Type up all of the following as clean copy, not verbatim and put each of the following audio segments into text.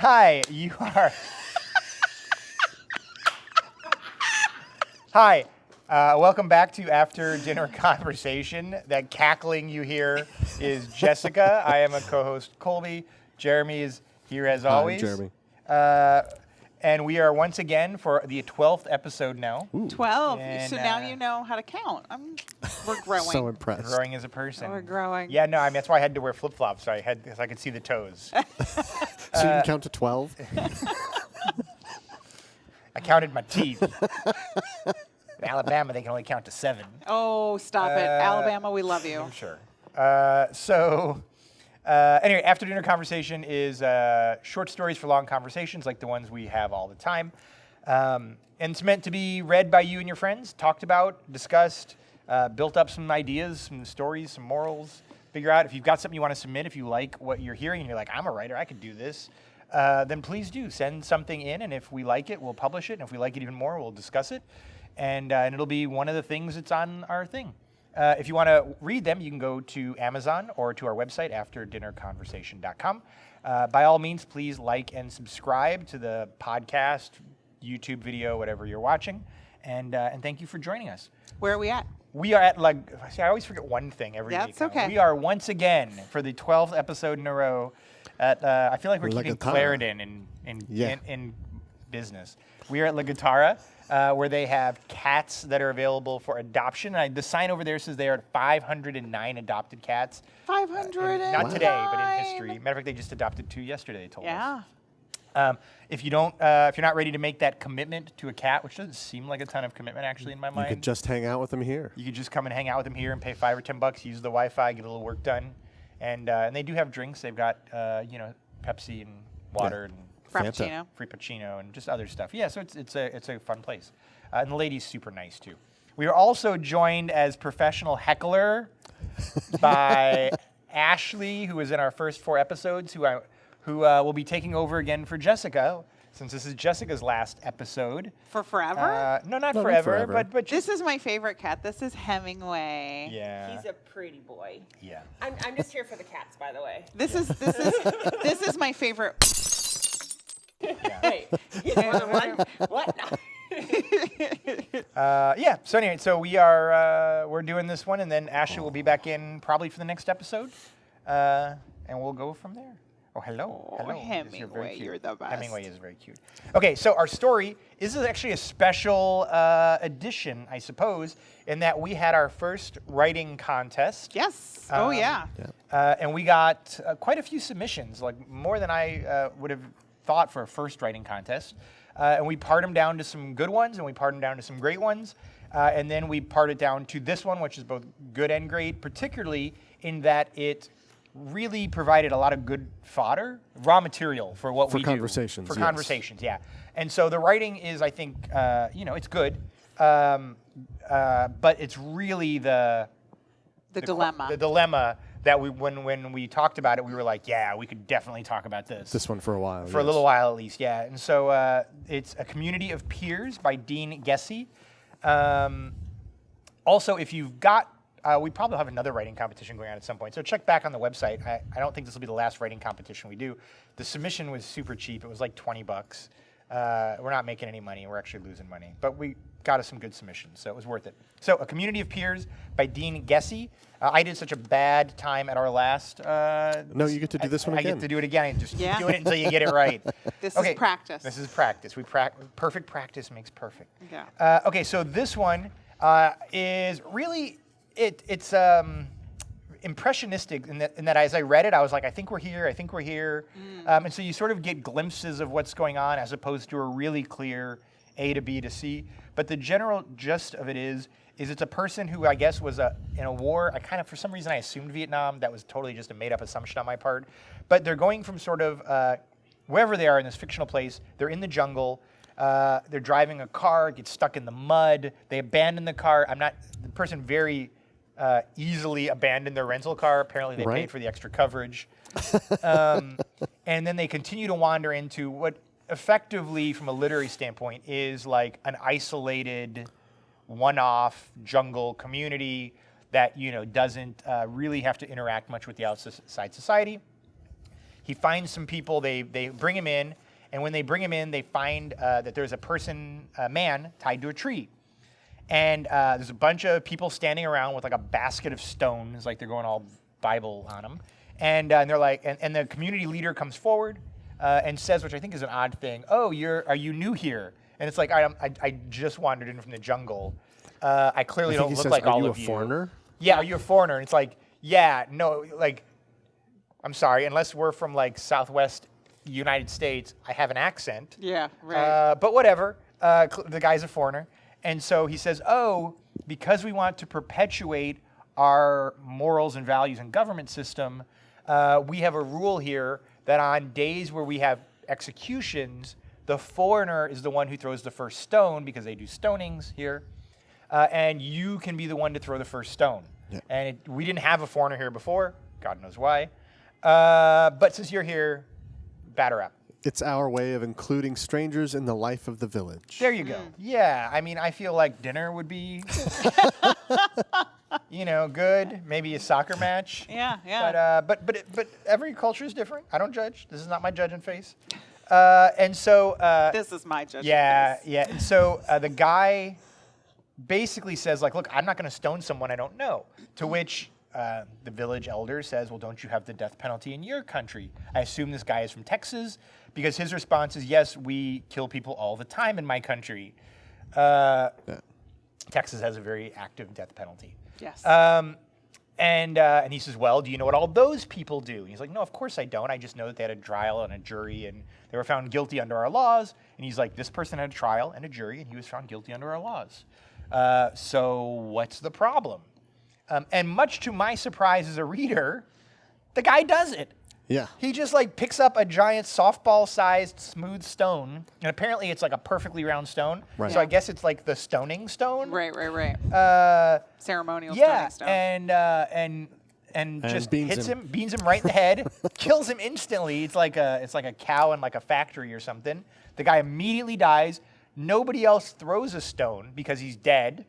Hi, you are. Hi, welcome back to After Dinner Conversation. That cackling you hear is Jessica. I am a co-host, Kolby. Jeremy is here as always. I'm Jeremy. And we are once again for the 12th episode now. Ooh. 12. And, so now you know how to count. We're growing. So impressed. Growing as a person. We're growing. Yeah, no, I mean, that's why I had to wear flip-flops, so I could see the toes. So you can count to 12? I counted my teeth. In Alabama, they can only count to 7. Oh, stop it. Alabama, we love you. I'm sure. Anyway, After Dinner Conversation is short stories for long conversations like the ones we have all the time. And it's meant to be read by you and your friends, talked about, discussed, built up some ideas, some stories, some morals. Figure out if you've got something you want to submit, if you like what you're hearing and you're like, I'm a writer, I could do this, then please do. Send something in, and if we like it, we'll publish it. And if we like it even more, we'll discuss it. And it'll be one of the things that's on our thing. If you want to read them, you can go to Amazon or to our website, afterdinnerconversation.com. By all means, please like and subscribe to the podcast, YouTube video, whatever you're watching. And thank you for joining us. Where are we at? We are at, I always forget one thing every week. That's okay. We are once again, for the 12th episode in a row, at, I feel like we're keeping Clarendon in business. We are at La Gattara. Where they have cats that are available for adoption. The sign over there says they are at 509 adopted cats. 509. Not today, but in history. Matter of fact, they just adopted 2 yesterday, they told us. Yeah. If you're not ready to make that commitment to a cat, which doesn't seem like a ton of commitment actually in my mind. You could just hang out with them here. You could just come and hang out with them here and pay $5 or $10, use the Wi-Fi, get a little work done. And they do have drinks. They've got, Pepsi and water and Frappuccino. Frappuccino and just other stuff. Yeah, so it's a fun place. And the lady's super nice, too. We are also joined as professional heckler by Ashley, who was in our first 4 episodes, who will be taking over again for Jessica, since this is Jessica's last episode. For forever? No, not forever. But this is my favorite cat. This is Hemingway. Yeah. He's a pretty boy. Yeah. I'm just here for the cats, by the way. This is my favorite. Yeah. Wait, he's more than one? What? Yeah. So anyway, so we're doing this one, and then Ashley will be back in probably for the next episode, and we'll go from there. Oh, hello. Oh, Hemingway, you're the best. Hemingway is very cute. Okay, so our story is actually a special edition, I suppose, in that we had our first writing contest. Yes. Yeah. And we got quite a few submissions, like more than I would have thought for a first writing contest. And we parred them down to some good ones, and we parred them down to some great ones. And then we parred it down to this one, which is both good and great, particularly in that it really provided a lot of good fodder, raw material for what we do. Conversations, For yes. conversations, yeah. And so the writing is, I think, it's good. But it's really the dilemma. The dilemma that when we talked about it, we were like, yeah, we could definitely talk about this. This one for a while. For a little while at least, yeah. And so it's A Community of Peers by Dean Gessie. Also, if you've got, we probably have another writing competition going on at some point. So check back on the website. I don't think this will be the last writing competition we do. The submission was super cheap. It was like $20. We're not making any money. We're actually losing money. But we got us some good submissions, so it was worth it. So A Community of Peers by Dean Gessie. I did such a bad time at our last. No, you get to do this one again. I get to do it again. I just keep doing it until you get it right. This is practice. This is practice. Perfect practice makes perfect. Yeah. Okay, so this one is really it's impressionistic in that as I read it, I was like, I think we're here. And so you sort of get glimpses of what's going on as opposed to a really clear A to B to C. But the general gist of it is it's a person who I guess was in a war. For some reason I assumed Vietnam. That was totally just a made up assumption on my part. But they're going from sort of wherever they are in this fictional place. They're in the jungle. They're driving a car, gets stuck in the mud. They abandon the car. The person very easily abandoned their rental car. Apparently they paid for the extra coverage. And then they continue to wander into what effectively, from a literary standpoint, is like an isolated, one-off jungle community that doesn't really have to interact much with the outside society. He finds some people. They bring him in, and when they bring him in, they find that there's a man tied to a tree. And there's a bunch of people standing around with like a basket of stones, like they're going all Bible on them. And they're like, and the community leader comes forward and says, which I think is an odd thing, "Oh, are you new here?" And it's like, I just wandered in from the jungle. I clearly don't look like all of you. Are you a foreigner? Yeah, are you a foreigner? And it's like, yeah, no, like, I'm sorry, unless we're from like Southwest United States, I have an accent. Yeah, right. But whatever, the guy's a foreigner. And so he says, oh, because we want to perpetuate our morals and values and government system, we have a rule here that on days where we have executions, the foreigner is the one who throws the first stone because they do stonings here. And you can be the one to throw the first stone. Yeah. And we didn't have a foreigner here before. God knows why. But since you're here, batter up. It's our way of including strangers in the life of the village. There you go. Yeah, I mean, I feel like dinner would be, good. Maybe a soccer match. Yeah, yeah. But every culture is different. I don't judge. This is not my judging face. And so this is my judging face. Yeah. And so the guy basically says, like, look, I'm not going to stone someone I don't know. To which the village elder says, well, don't you have the death penalty in your country? I assume this guy is from Texas, because his response is, yes, we kill people all the time in my country. Texas has a very active death penalty. Yes. And he says, well, do you know what all those people do? And he's like, no, of course I don't. I just know that they had a trial and a jury, and they were found guilty under our laws. And he's like, this person had a trial and a jury, and he was found guilty under our laws. So what's the problem? And much to my surprise as a reader, the guy does it. Yeah. He just like picks up a giant softball-sized smooth stone, and apparently it's like a perfectly round stone. Right. So I guess it's like the stoning stone. Right. Ceremonial Yeah, stoning stone. and just beans him right in the head, kills him instantly. It's like a cow in like a factory or something. The guy immediately dies. Nobody else throws a stone because he's dead,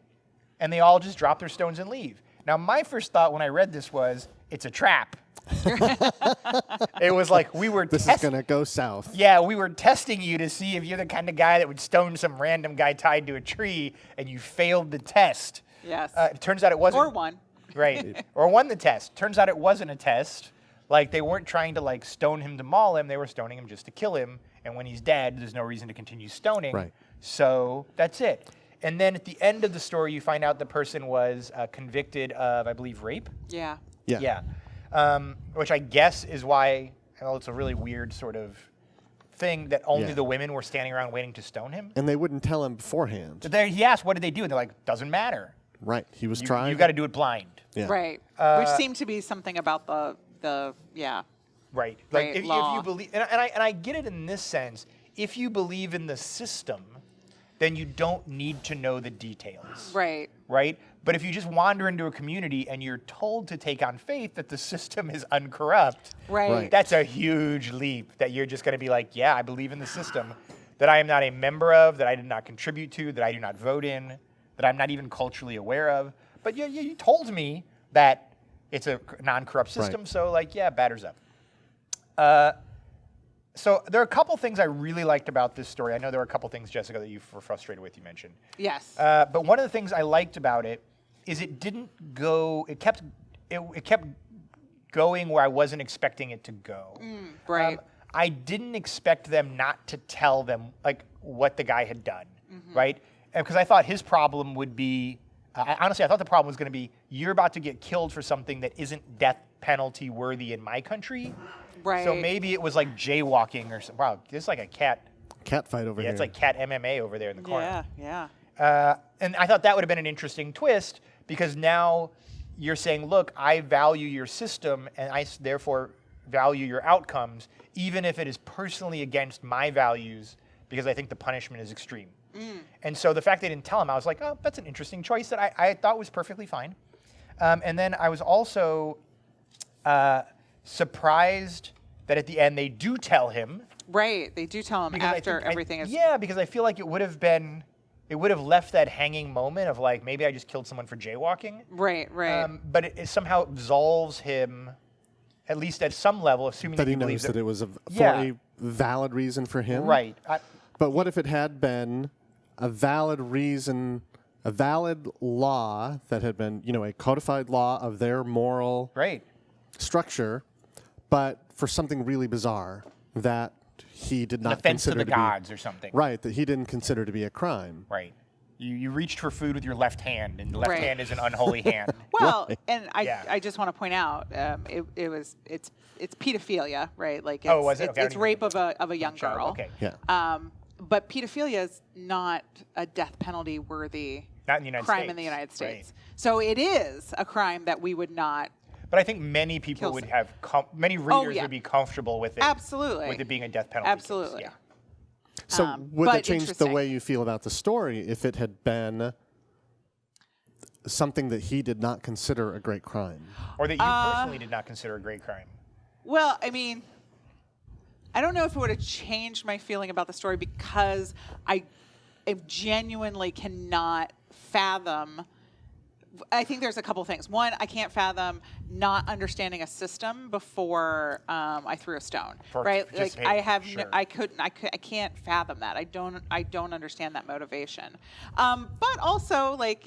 and they all just drop their stones and leave. Now, my first thought when I read this was, it's a trap. It was like This is going to go south. Yeah, we were testing you to see if you're the kind of guy that would stone some random guy tied to a tree, and you failed the test. Yes. It turns out it wasn't. Or won. Right. Or won the test. Turns out it wasn't a test. Like, they weren't trying to, like, stone him to maul him. They were stoning him just to kill him. And when he's dead, there's no reason to continue stoning. Right. So that's it. And then at the end of the story, you find out the person was convicted of, I believe, rape. Yeah. Yeah. Which I guess is why, well, it's a really weird sort of thing that only the women were standing around waiting to stone him. And they wouldn't tell him beforehand. He asked, what did they do? And they're like, doesn't matter. Right. He was trying. You got to do it blind. Yeah. Right. Which seemed to be something about the Right. Like if law. you believe, and I get it in this sense. If you believe in the system, then you don't need to know the details. Right. Right? But if you just wander into a community and you're told to take on faith that the system is uncorrupt, Right. that's a huge leap that you're just going to be like, yeah, I believe in the system that I am not a member of, that I did not contribute to, that I do not vote in, that I'm not even culturally aware of. But you told me that it's a non-corrupt system, Right. so like, yeah, batters up. So there are a couple things I really liked about this story. I know there were a couple things, Jessica, that you were frustrated with, you mentioned. Yes. But one of the things I liked about it is it kept going where I wasn't expecting it to go. Right. I didn't expect them not to tell them like what the guy had done, right? Because I thought his problem would be, honestly, I thought the problem was going to be, you're about to get killed for something that isn't death penalty worthy in my country. Right. So maybe it was like jaywalking or something. Wow, there's like a cat fight over here. Yeah, it's like cat MMA over there in the corner. Yeah. And I thought that would have been an interesting twist, because now you're saying, look, I value your system and I therefore value your outcomes, even if it is personally against my values, because I think the punishment is extreme. And so the fact they didn't tell him, I was like, oh, that's an interesting choice that I thought was perfectly fine. And then I was also surprised that at the end they do tell him. Right, they do tell him after everything is... Yeah, because I feel like it would have left that hanging moment of like, maybe I just killed someone for jaywalking. Right. But it somehow absolves him at least at some level, assuming that that he he believes knows that it was for Yeah. a valid reason for him. Right. But what if it had been a valid reason, a valid law that had been, a codified law of their moral Right. structure, but for something really bizarre that he did An not offense to consider the to gods be or something. right, that he didn't consider to be a crime. Right. You reached for food with your left hand, and the left Right. hand is an unholy hand. Well, Right. and Yeah. I just want to point out, it's pedophilia, right? Like, Oh, was it? Okay, I it's don't rape of a young Child, girl. Okay. Yeah. But pedophilia is not a death penalty worthy Not in the United crime States. in the United States. Right. So it is a crime that we would not. But I think many people Kills would it. have, many readers yeah. would be comfortable with it. Absolutely. With it being a death penalty. Absolutely. Case. Yeah. So would but that change the interesting. way you feel about the story if it had been something that he did not consider a great crime? Or that you personally did not consider a great crime. Well, I mean, I don't know if it would have changed my feeling about the story because I genuinely cannot fathom. I think there's a couple things. One, I can't fathom not understanding a system before I threw a stone. For Right? Like participating, I have, sure. I can't fathom that. I don't understand that motivation. But also, like,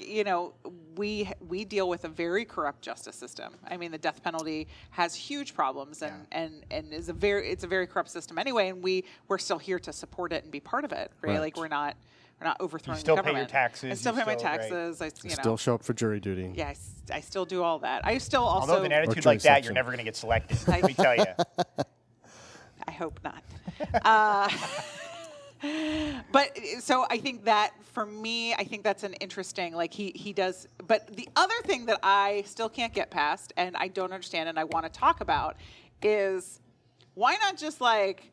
we deal with a very corrupt justice system. I mean, the death penalty has huge problems and is it's a very corrupt system anyway. And we're still here to support it and be part of it. Right? Right. Like we're not overthrowing still the pay your government. taxes, I still you pay my still- right. taxes. Still show up for jury duty. Yeah, I still do all that. I still also. Although with an attitude jury like that, you're selection. never going to get selected. Let me tell you. I hope not. But so I think that for me, I think that's an interesting, like he does. But the other thing that I still can't get past and I don't understand and I want to talk about is why not just like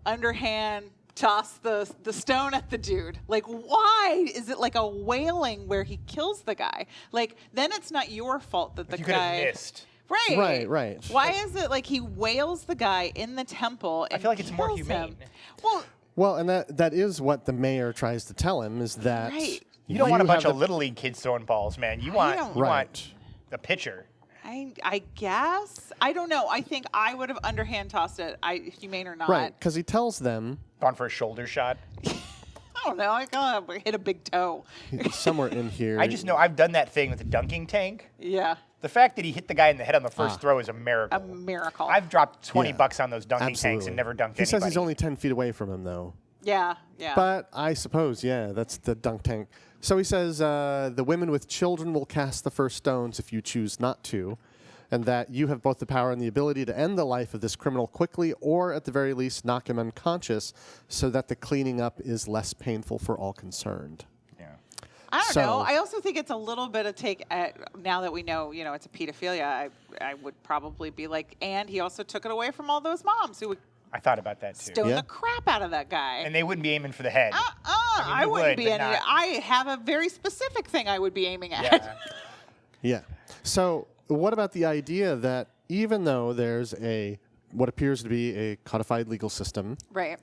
underhand toss the stone at the dude? Like, why is it like a wailing where he kills the guy? Like, then it's not your fault that the You could have guy. missed. Right. Right. Why is it like he wails the guy in the temple and I feel like it's more kills humane. him? Well, Well, and that is what the mayor tries to tell him is that Right. You don't want a bunch have of little league kids throwing balls, man. You want Right. the pitcher. I guess. I don't know. I think I would have underhand tossed it, humane or not. Right, because he tells them Gone for a shoulder shot. I don't know. I gotta hit a big toe. somewhere in here. I just know I've done that thing with the dunking tank. Yeah. The fact that he hit the guy in the head on the first throw is a miracle. A miracle. I've dropped 20 Yeah. bucks on those dunking Absolutely. tanks and never dunked He anybody. says he's only 10 feet away from him, though. Yeah. Yeah. But I suppose, yeah, that's the dunk tank. So he says the women with children will cast the first stones if you choose not to, and that you have both the power and the ability to end the life of this criminal quickly or, at the very least, knock him unconscious so that the cleaning up is less painful for all concerned. Yeah. I don't So- know. I also think it's a little bit of take now that we know, it's a pedophilia. I would probably be like, and he also took it away from all those moms who would I thought about that too. stone Yeah. the crap out of that guy. And they wouldn't be aiming for the head. I you wouldn't would, be but any. not- I have a very specific thing I would be aiming at. Yeah. Yeah. So what about the idea that even though there's what appears to be a codified legal system, Right.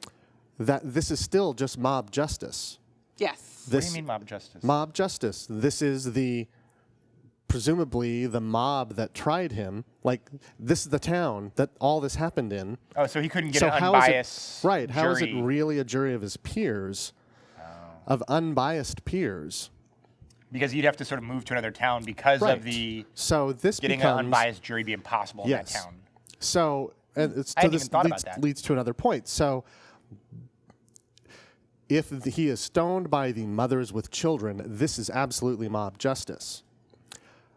that this is still just mob justice? Yes. What do This you mean mob justice? mob justice. This is presumably the mob that tried him. Like, this is the town that all this happened in. Oh, so he couldn't get So an how is unbiased it, right, how is it jury. really a jury of his peers, of unbiased peers? Because you'd have to sort of move to another town because Right. of the So this getting becomes... an unbiased jury be impossible Yes. in that town. So, and it's, I so hadn't this even thought about leads, that. leads to another point. So, if he is stoned by the mothers with children, this is absolutely mob justice.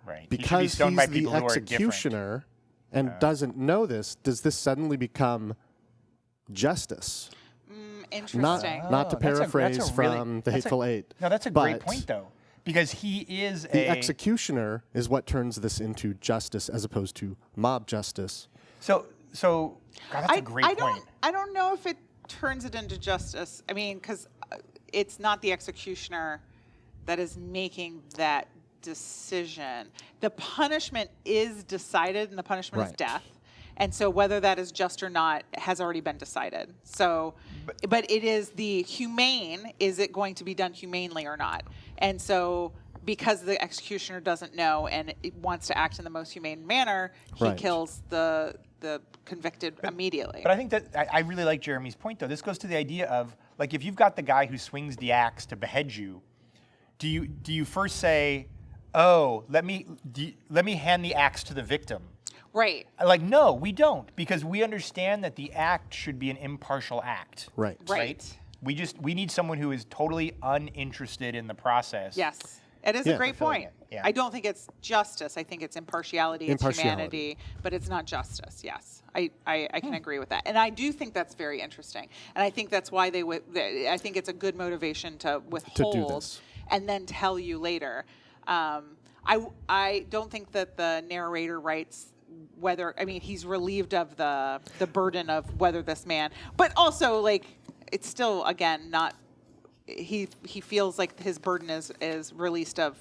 Right. He should be Because stoned by he's the people who are different. executioner and doesn't know this, does this suddenly become justice? Interesting. Not to Oh, that's a paraphrase really- from The that's a- Hateful Eight. No, that's a great but point, though. Because he is The executioner is what turns this into justice as opposed to mob justice. So God, that's a great point. I don't know if it turns it into justice. I mean, because it's not the executioner that is making that decision. The punishment is decided, and the punishment is Right. death. And so whether that is just or not has already been decided. So, but it is the humane, is it going to be done humanely or not? And so because the executioner doesn't know and it wants to act in the most humane manner, he Right. kills the the convicted immediately. But I think that I really like Jeremy's point, though. This goes to the idea of, like, if you've got the guy who swings the axe to behead you, do you first say, oh, let me hand the axe to the victim? Right. Like, no, we don't, because we understand that the act should be an impartial act. Right. We need someone who is totally uninterested in the process. Yes. It is a great fulfilling point. it. Yeah. I don't think it's justice. I think it's impartiality. It's Impartiality. humanity, but it's not justice. Yes, I can agree with that, and I do think that's very interesting. And I think that's why I think it's a good motivation to withhold this. and then tell you later. I don't think that the narrator writes whether. I mean, he's relieved of the burden of whether this man, but also like it's still again not. He feels like his burden is released of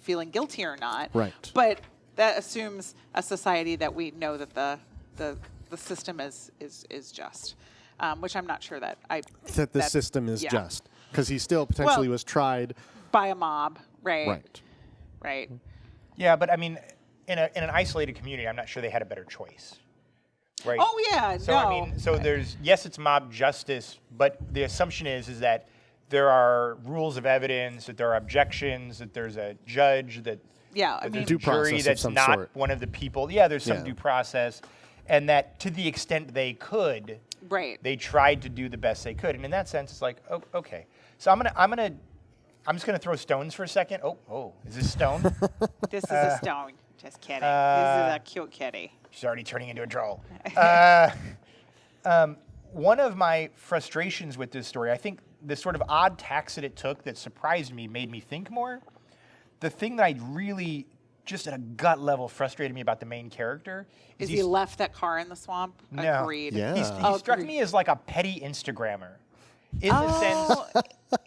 feeling guilty or not. Right. But that assumes a society that we know that the system is just, which I'm not sure that The system is yeah. just, because he still potentially was tried by a mob, right? Right. Right. Yeah, but I mean, in an isolated community, I'm not sure they had a better choice. Right. Oh yeah. So no. I mean, so there's it's mob justice, but the assumption is that there are rules of evidence, that there are objections, that there's a judge, that Yeah, I there's mean, a Due jury process of that's some not sort. one of the people. Yeah, there's some Yeah. due process, and that to the extent they could, right. they tried to do the best they could. And in that sense, it's like, oh, okay. So I'm just gonna throw stones for a second. Oh, is this stone? This is a stone. Just kidding. This is a cute kitty. She's already turning into a troll. One of my frustrations with this story, I think the sort of odd tax that it took that surprised me made me think more. The thing that I really, just at a gut level, frustrated me about the main character Is he he's- left that car in the swamp? No. Agreed. Yeah. he struck Agreed. me as like a petty Instagrammer. Oh.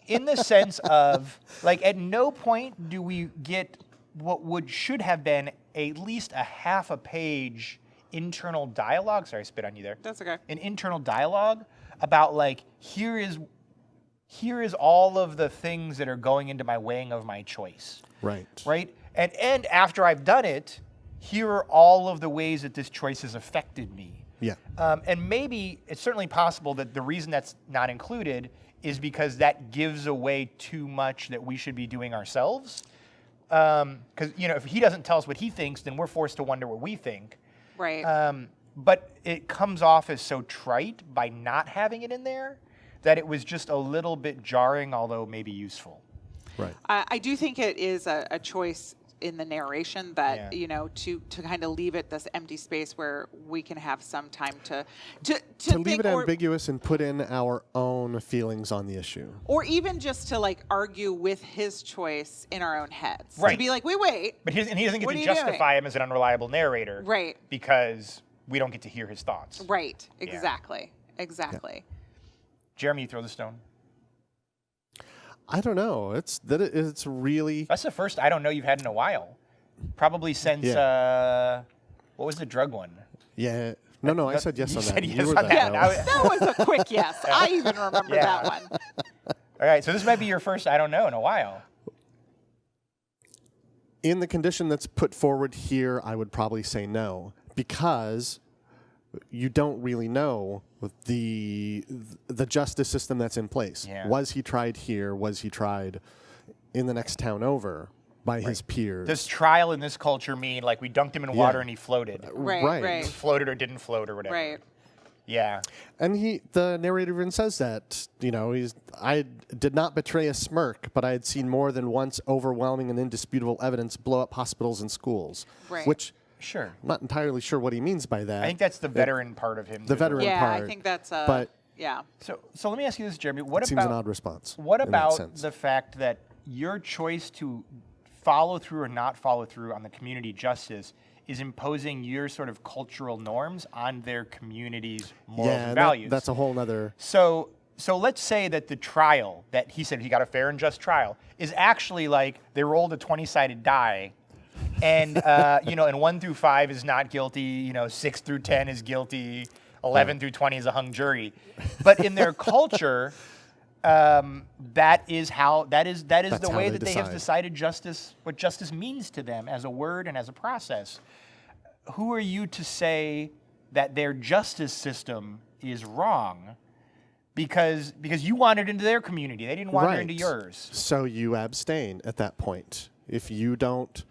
In the sense of, like, at no point do we get what should have been at least a half a page internal dialogue. Sorry, I spit on you there. That's okay. An internal dialogue about, like, here is all of the things that are going into my weighing of my choice. Right. Right? And after I've done it, here are all of the ways that this choice has affected me. Yeah. And maybe it's certainly possible that the reason that's not included is because that gives away too much that we should be doing ourselves. Because, if he doesn't tell us what he thinks, then we're forced to wonder what we think. Right. But it comes off as so trite by not having it in there that it was just a little bit jarring, although maybe useful. Right. I do think it is a choice in the narration that Yeah. to kind of leave it this empty space where we can have some time to To leave think it or, ambiguous and put in our own feelings on the issue. or even just to like argue with his choice in our own heads. To Right. be like, wait. But he doesn't get What to are you justify him as an unreliable narrator. Right. Because we don't get to hear his thoughts. Right. Exactly. Jeremy, you throw the stone. I don't know. It's really That's the first I don't know you've had in a while. Probably since, what was the drug one? yeah. No, I said yes You on said that. yes You were on the that. no. That was a quick yes. I even remember Yeah. that one. All right, so this might be your first I don't know in a while. In the condition that's put forward here, I would probably say no, because you don't really know the justice system that's in place. Yeah. Was he tried here? Was he tried in the next town over by his peers? Does trial in this culture mean like we dunked him in water and he floated? Right. Floated or didn't float or whatever. Right. Yeah. And the narrator even says that, I did not betray a smirk, but I had seen more than once overwhelming and indisputable evidence blow up hospitals and schools. Right. Which Sure. I'm not entirely sure what he means by that. I think that's the veteran part of him. The too. veteran Yeah, part. I think that's but yeah. So let me ask you this, Jeremy. What seems an about odd response. What in that about sense. the fact that your choice to follow through or not follow through on the community justice is imposing your sort of cultural norms on their community's morals and values? That's a whole nother. So let's say that the trial that he said he got a fair and just trial is actually like they rolled a 20-sided die, and and 1 through 5 is not guilty. 6 through 10 is guilty. 11 through 20 is a hung jury. But in their culture, that is the how way they that they have decide. decided justice, what justice means to them as a word and as a process. Who are you to say that their justice system is wrong because you wandered into their community. They didn't wander into yours. So you abstain at that point. If you don't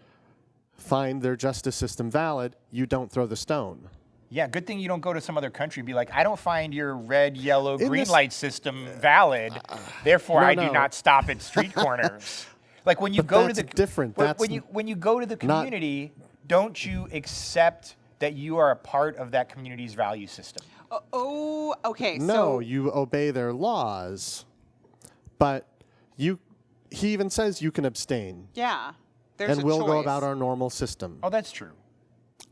find their justice system valid, you don't throw the stone. Yeah, good thing you don't go to some other country and be like, I don't find your red, yellow, green this- light system valid. Therefore, I do not stop at street corners. Like when you go to the different. When you go to the community, don't you accept that you are a part of that community's value system? Oh, okay. No, So you obey their laws, but he even says you can abstain, yeah, there's and a we'll go choice. about our normal system. Oh, that's true.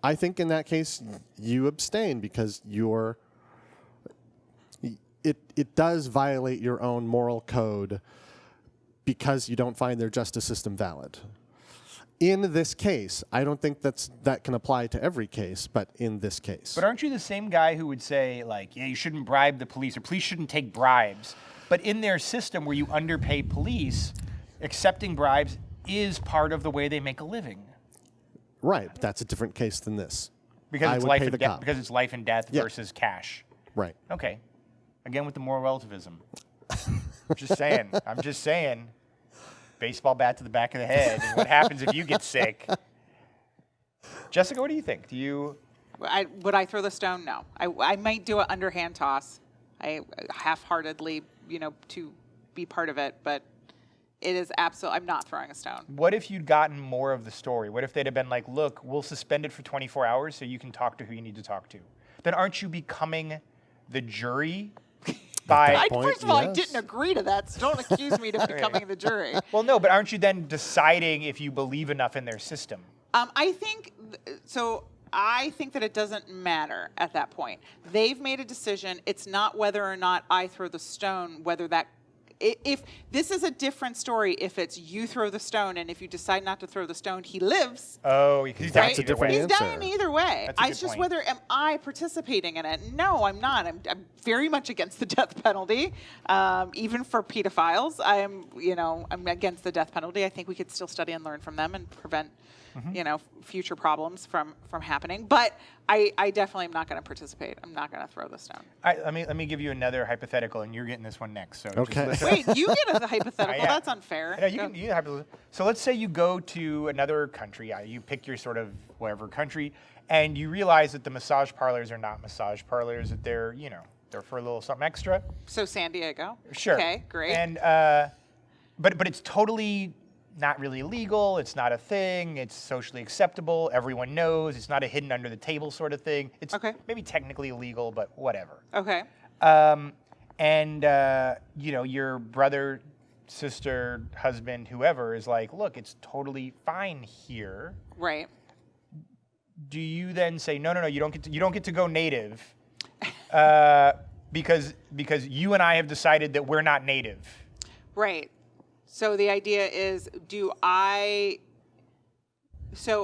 I think in that case you abstain because it does violate your own moral code because you don't find their justice system valid. In this case, I don't think that can apply to every case, but in this case. But aren't you the same guy who would say, like, yeah, you shouldn't bribe the police, or police shouldn't take bribes? But in their system where you underpay police, accepting bribes is part of the way they make a living. Right, but that's a different case than this. Because I it's would life pay and the cop. because it's life and death Yeah. versus cash. Right. Okay. Again with the moral relativism. I'm just saying. Baseball bat to the back of the head. What happens if you get sick? Jessica, what do you think? Would I throw the stone? No. I might do an underhand toss. I half-heartedly, to be part of it, but it is I'm not throwing a stone. What if you'd gotten more of the story? What if they'd have been like, look, we'll suspend it for 24 hours so you can talk to who you need to talk to? Then aren't you becoming the jury? First of all, I didn't agree to that, so don't accuse me of becoming the jury. Well, no, but aren't you then deciding if you believe enough in their system? I think that it doesn't matter at that point. They've made a decision. It's not whether or not I throw the stone, if this is a different story, if it's you throw the stone, and if you decide not to throw the stone, he lives. Oh, he's dying That's a either different way. He's answer. dying either way. That's a good It's just point. whether am I participating in it? No, I'm not. I'm very much against the death penalty, even for pedophiles. I'm against the death penalty. I think we could still study and learn from them and prevent, future problems from happening. But I definitely am not going to participate. I'm not going to throw the stone. Let me give you another hypothetical, and you're getting this one next. So just Okay. listen. Wait, you get a hypothetical. Yeah. That's unfair. Yeah, you can so let's say you go to another country. You pick your sort of whatever country, and you realize that the massage parlors are not massage parlors. That they're they're for a little something extra. So San Diego. Sure. Okay, great. And but it's totally not really illegal. It's not a thing. It's socially acceptable. Everyone knows. It's not a hidden under the table sort of thing. It's Okay. maybe technically illegal, but whatever. Okay. And your brother, sister, husband, whoever is like, look, it's totally fine here. Right. Do you then say, no, you don't get to go native, because you and I have decided that we're not native? Right. So the idea is,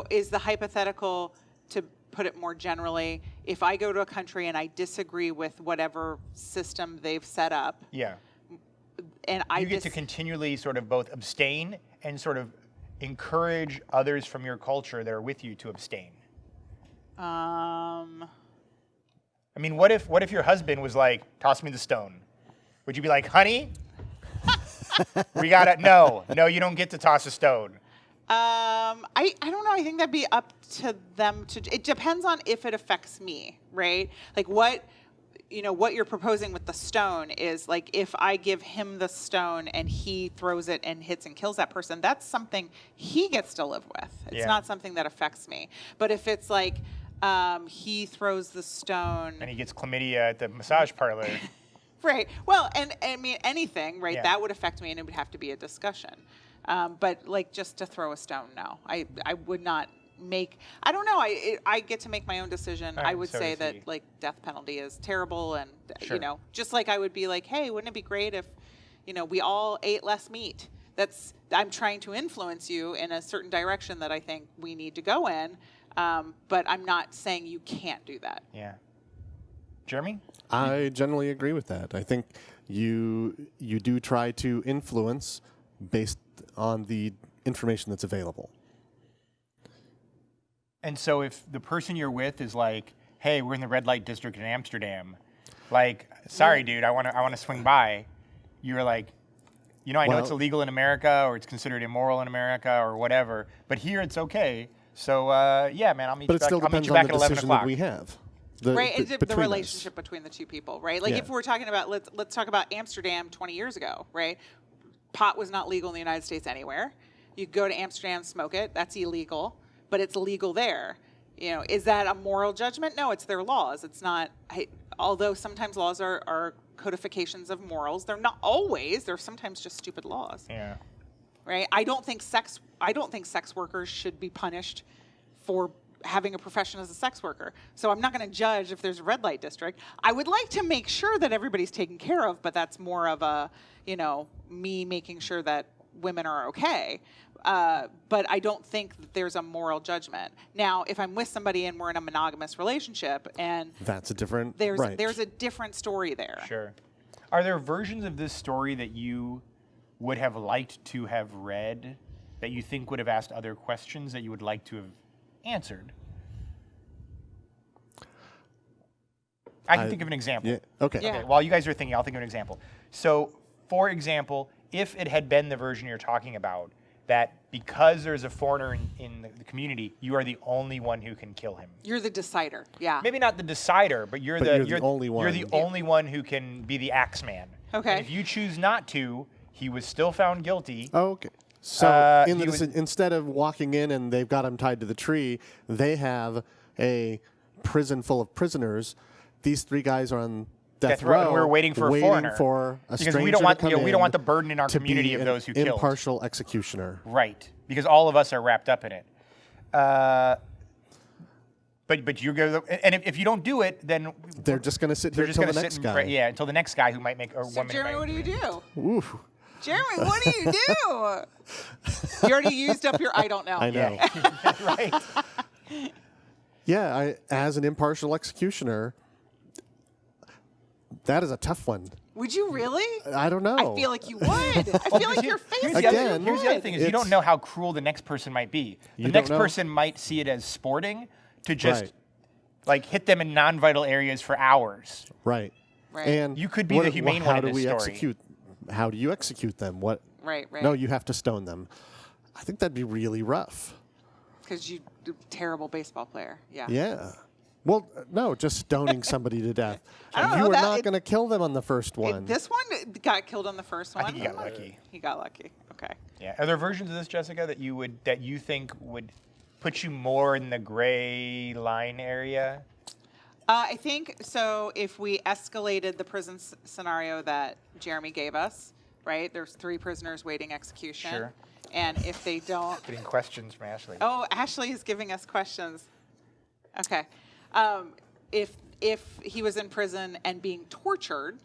is the hypothetical, to put it more generally, if I go to a country and I disagree with whatever system they've set up, Yeah. and You get to continually sort of both abstain and sort of encourage others from your culture that are with you to abstain. I mean, what if your husband was like, toss me the stone? Would you be like, honey, we gotta, no, you don't get to toss a stone. I don't know. I think that'd be up to them it depends on if it affects me, right? Like what you're proposing with the stone is like, if I give him the stone and he throws it and hits and kills that person, that's something he gets to live with. It's not something that affects me. But if it's like, he throws the stone And he gets chlamydia at the massage parlor. right. Well, and I mean, anything, right? Yeah. That would affect me, and it would have to be a discussion. But like, just to throw a stone, no. I would not make. I don't know. I get to make my own decision. Right, I would so say does that he. like death penalty is terrible, and Sure. just like I would be like, hey, wouldn't it be great if, we all ate less meat? I'm trying to influence you in a certain direction that I think we need to go in, but I'm not saying you can't do that. Yeah. Jeremy? I generally agree with that. I think you do try to influence based on the information that's available. And so if the person you're with is like, hey, we're in the red light district in Amsterdam. Like, sorry, dude, I want to swing by. You're like, I know it's illegal in America, or it's considered immoral in America, or whatever, but here it's okay. So, yeah, man, I'll meet you back. I'll meet you back at 11 o'clock. That we have. It's the between relationship between the two people, right? Like if we're talking about, let's talk about Amsterdam 20 years ago, right? Pot was not legal in the United States anywhere. You go to Amsterdam, smoke it. That's illegal, but it's legal there. Is that a moral judgment? No, it's their laws. It's not. Although sometimes laws are codifications of morals, they're not always. They're sometimes just stupid laws. Yeah. Right. I don't think sex workers should be punished for having a profession as a sex worker. So I'm not going to judge if there's a red light district. I would like to make sure that everybody's taken care of, but that's more of a, me making sure that women are okay. But I don't think that there's a moral judgment. Now, if I'm with somebody and we're in a monogamous relationship, and that's a different. There's a different story there. Sure. Are there versions of this story that you would have liked to have read, that you think would have asked other questions that you would like to have answered? I can think of an example. Yeah. Okay. Yeah. While you guys are thinking, I'll think of an example. So, for example, if it had been the version you're talking about, that because there's a foreigner in the community, you are the only one who can kill him. You're the decider. Yeah. Maybe not the decider, but you're the only one. You're the only one who can be the axe man. Okay. And if you choose not to, he was still found guilty. Okay. So instead of walking in and they've got him tied to the tree, they have a prison full of prisoners. These 3 guys are on death row. And we're waiting for a foreigner. Because we don't want we don't want the burden in our community of those who killed. Impartial executioner. Right. Because all of us are wrapped up in it. But you go, and if you don't do it, then they're just going to sit here until the next guy. Until the next guy who might make a woman. Jeremy, what do you do? Oof. Jeremy, what do you do? You already used up your I don't know. I know. Yeah. Right. Yeah, as an impartial executioner, that is a tough one. Would you really? I don't know. I feel like you would. I feel like your face Here's Again, the other thing is you don't know how cruel the next person might be. The next person might see it as sporting to just like hit them in non-vital areas for hours. Right. Right. You could be the humane one in this story. How do you execute them? What? Right. No, you have to stone them. I think that'd be really rough. Because you're a terrible baseball player. Yeah. Yeah. Well, no, just stoning somebody to death. I don't You know are that not going to kill them on the first one. This one got killed on the first one. I think he got lucky. He got lucky. Okay. Yeah. Are there versions of this, Jessica, that you think would put you more in the gray line area? I think so. If we escalated the prison scenario that Jeremy gave us, right? There's 3 prisoners waiting execution. Sure. And if they don't, Getting questions from Ashley. oh, Ashley is giving us questions. Okay. If he was in prison and being tortured,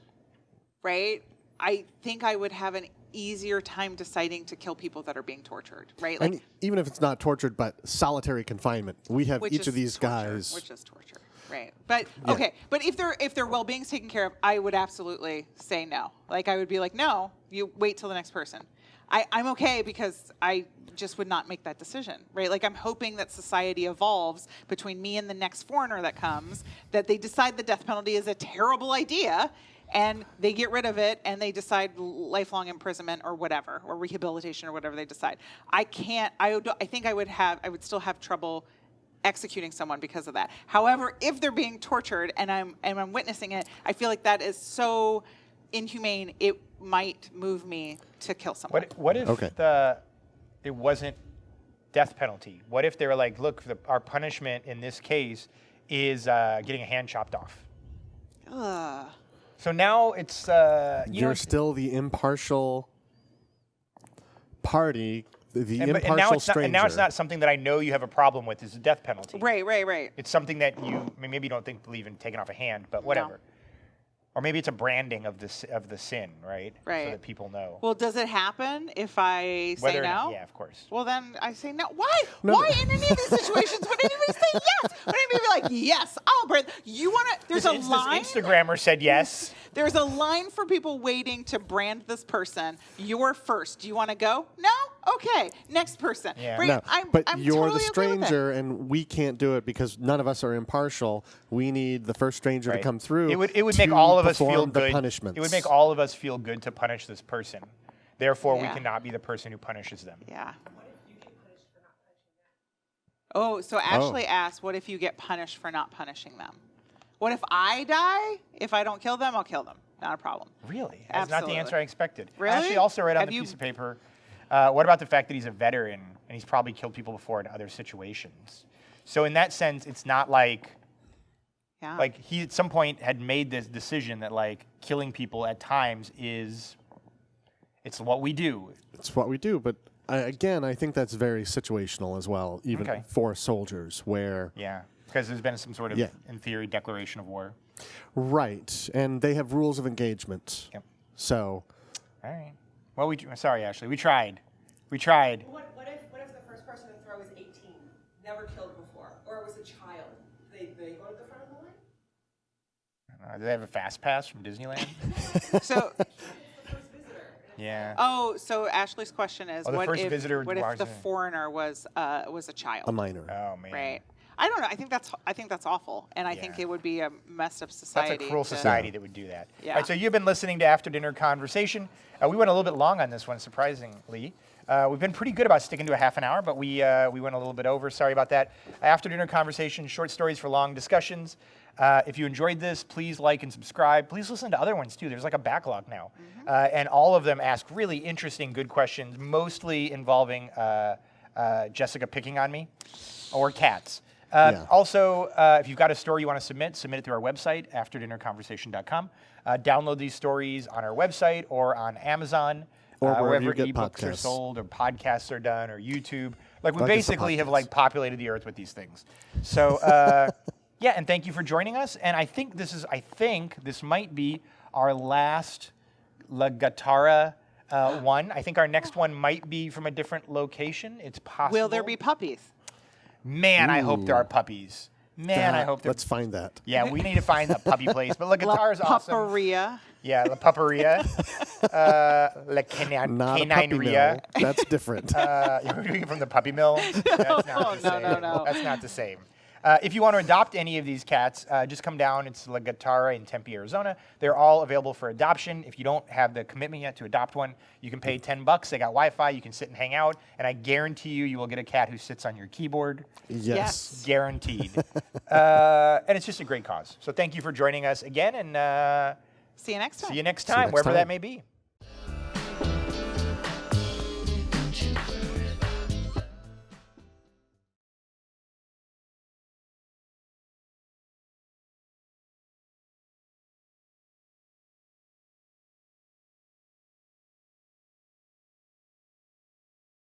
right? I think I would have an easier time deciding to kill people that are being tortured, right? And even if it's not tortured, but solitary confinement. We have each of these guys. Which is torture. Right. But okay. But if their well-being's taken care of, I would absolutely say no. Like I would be like, no, you wait till the next person. I'm okay because I just would not make that decision, right? Like I'm hoping that society evolves between me and the next foreigner that comes, that they decide the death penalty is a terrible idea and they get rid of it and they decide lifelong imprisonment or whatever, or rehabilitation or whatever they decide. I think I would still have trouble executing someone because of that. However, if they're being tortured and I'm witnessing it, I feel like that is so inhumane, it might move me to kill someone. What if it wasn't death penalty? What if they were like, look, our punishment in this case is getting a hand chopped off? So now it's you're still the impartial party, the impartial stranger. And now it's not something that I know you have a problem with. Is the death penalty? Right. It's something that maybe you don't believe in taking off a hand, but whatever. No. Or maybe it's a branding of the sin, right? Right. So that people know. Well, does it happen if I say no? Yeah, of course. Well, then I say no. Why? No. Why in any of these situations would anybody say yes? Would anybody be like, yes, I'll brand? You want to? There's a line. This Instagrammer said yes. There's a line for people waiting to brand this person. You're first. Do you want to go? No? Okay. Next person. Yeah. Brand, No, I'm, but I'm you're totally the okay with it. stranger, and we can't do it because none of us are impartial. We need the first stranger to Right. come through. It would make to all of us feel perform the good. punishments. It would make all of us feel good to punish this person. Therefore, we Yeah. cannot be the person who punishes them. Yeah. Oh, so Ashley asked, what if you get punished for not punishing them? What if I die? If I don't kill them, I'll kill them. Not a problem. Really? That's not the Absolutely. answer I expected. Really? Ashley also read on Have the you- piece of paper, what about the fact that he's a veteran and he's probably killed people before in other situations? So in that sense, it's not like he at some point had made this decision that like killing people at times it's what we do. It's what we do, but again, I think that's very situational as well, even Okay. for soldiers, where Yeah, because there's been some sort of, Yeah. in theory, declaration of war. right, and they have rules of engagement. Yep. So, All right. Well, sorry, Ashley. We tried. We tried. What if the first person to throw is 18, never killed before, or it was a child? They go to the front of the line? Do they have a fast pass from Disneyland? So, The first visitor. Yeah. so Ashley's question is, Oh, the what first if visitor what if was the Washington. foreigner was a child? a minor. Oh man. Right. I don't know. I think that's awful, and I think Yeah. it would be a messed up society. That's a cruel to- society that would do that. Yeah. All right, so you've been listening to After Dinner Conversation. We went a little bit long on this one, surprisingly. We've been pretty good about sticking to a half an hour, but we went a little bit over. Sorry about that. After Dinner Conversation, short stories for long discussions. If you enjoyed this, please like and subscribe. Please listen to other ones, too. There's like a backlog now. And all of them ask really interesting, good questions, mostly involving Jessica picking on me or cats. Yeah. Also, if you've got a story you want to submit it through our website, afterdinnerconversation.com. Download these stories on our website or on Amazon, Or wherever you get ebooks are podcasts. sold or podcasts are done or YouTube. Like we Like it's a basically have podcast. like populated the earth with these things. So yeah, and thank you for joining us. And I think this might be our last La Gattara one. I think our next one might be from a different location. It's possible. Will there be puppies? Man, I hope there are puppies. Man, I hope there. Let's find that. Yeah, we need to find the puppy place. But La Gattara's awesome. Pupperia. Yeah, La Pupperia. La Canine Not a puppy Ria. mill. That's different. You're doing it from the puppy mill? That's not the same. no. That's not the same. If you want to adopt any of these cats, just come down. It's La Gattara in Tempe, Arizona. They're all available for adoption. If you don't have the commitment yet to adopt one, you can pay $10. They got Wi-Fi. You can sit and hang out. And I guarantee you will get a cat who sits on your keyboard. Yes. Guaranteed. And it's just a great cause. So thank you for joining us again. And See you next time. see you next you time, next wherever time. that may be.